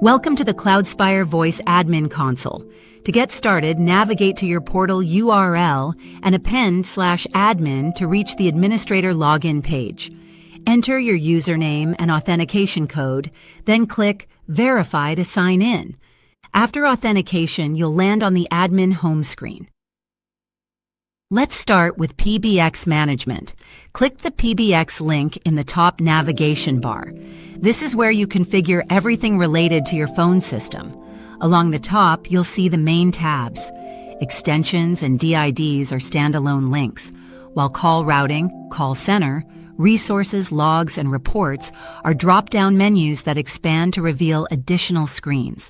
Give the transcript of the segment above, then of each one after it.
Welcome to the Cloudspire Voice Admin Console. To get started, navigate to your portal URL and append /admin to reach the administrator login page. Enter your username and authentication code, then click Verify to sign in. After authentication, you'll land on the admin home screen. Let's start with PBX Management. Click the PBX link in the top navigation bar. This is where you configure everything related to your phone system. Along the top, you'll see the main tabs. Extensions and DIDs are standalone links, while call routing, call center, resources, logs, and reports are drop-down menus that expand to reveal additional screens.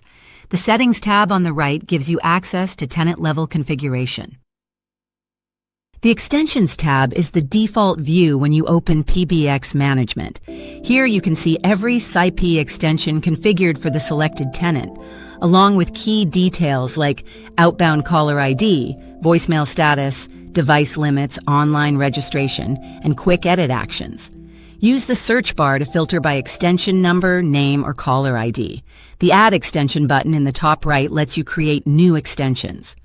The Settings tab on the right gives you access to tenant-level configuration. The Extensions tab is the default view when you open PBX Management. Here you can see every SIP extension configured for the selected tenant, along with key details like outbound caller ID, voicemail status, device limits, online registration, and quick edit actions. Use the search bar to filter by extension number, name, or caller ID. The Add Extension button in the top right lets you create new extensions.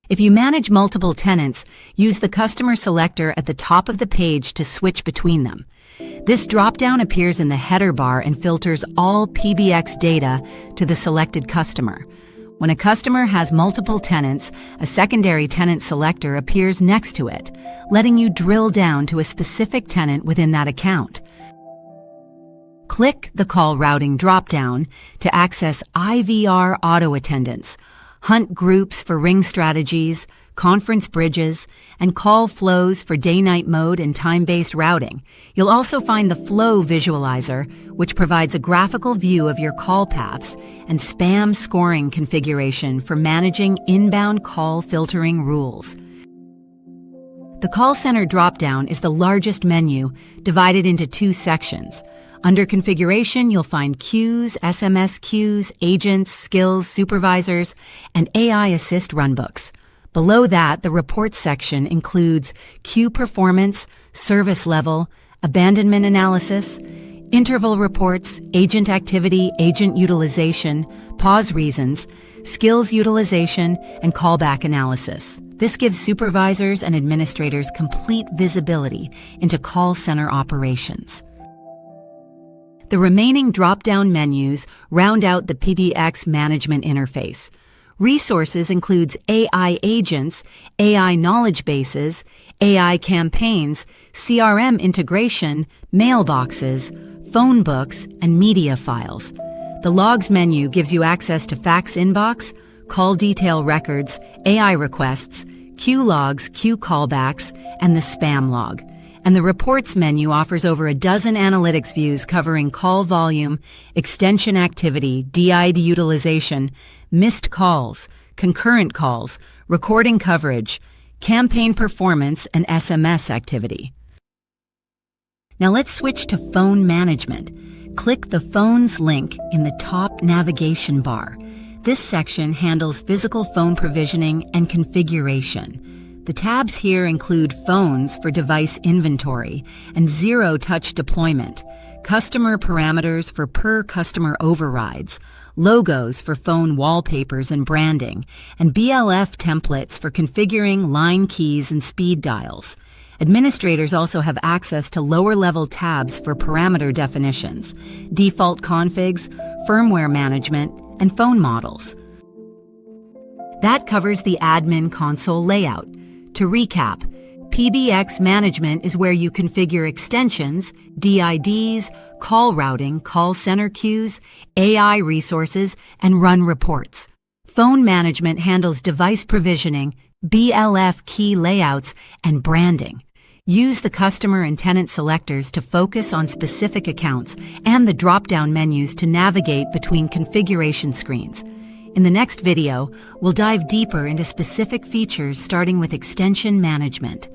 If you manage multiple tenants, use the customer selector at the top of the page to switch between them. This drop-down appears in the header bar and filters all PBX data to the selected customer. When a customer has multiple tenants, a secondary tenant selector appears next to it, letting you drill down to a specific tenant within that account. Click the Call Routing drop-down to access IVR auto attendance, hunt groups for ring strategies, conference bridges, and call flows for day-night mode and time-based routing. You'll also find the Flow Visualizer, which provides a graphical view of your call paths, and Spam Scoring configuration for managing inbound call filtering rules. The Call Center drop-down is the largest menu, divided into two sections. Under Configuration, you'll find queues, SMS queues, agents, skills, supervisors, and AI Assist runbooks. Below that, the Reports section includes queue performance, service level, abandonment analysis, interval reports, agent activity, agent utilization, pause reasons, skills utilization, and callback analysis. This gives supervisors and administrators complete visibility into call center operations. The remaining drop-down menus round out the PBX management interface. Resources includes AI agents, AI knowledge bases, AI campaigns, CRM integration, mailboxes, phone books, and media files. The Logs menu gives you access to fax inbox, call detail records, AI requests, queue logs, queue callbacks, and the spam log. And the Reports menu offers over a dozen analytics views covering call volume, extension activity, DID utilization, missed calls, concurrent calls, recording coverage, campaign performance, and SMS activity. Now let's switch to Phone Management. Click the Phones link in the top navigation bar. This section handles physical phone provisioning and configuration. The tabs here include Phones for device inventory and zero-touch deployment, customer parameters for per-customer overrides, logos for phone wallpapers and branding, and BLF templates for configuring line keys and speed dials. Administrators also have access to lower-level tabs for parameter definitions, default configs, firmware management, and phone models. That covers the admin console layout. To recap, PBX Management is where you configure extensions, DIDs, call routing, call center queues, AI resources, and run reports. Phone Management handles device provisioning, BLF key layouts, and branding. Use the customer and tenant selectors to focus on specific accounts and the drop-down menus to navigate between configuration screens. In the next video, we'll dive deeper into specific features starting with extension management.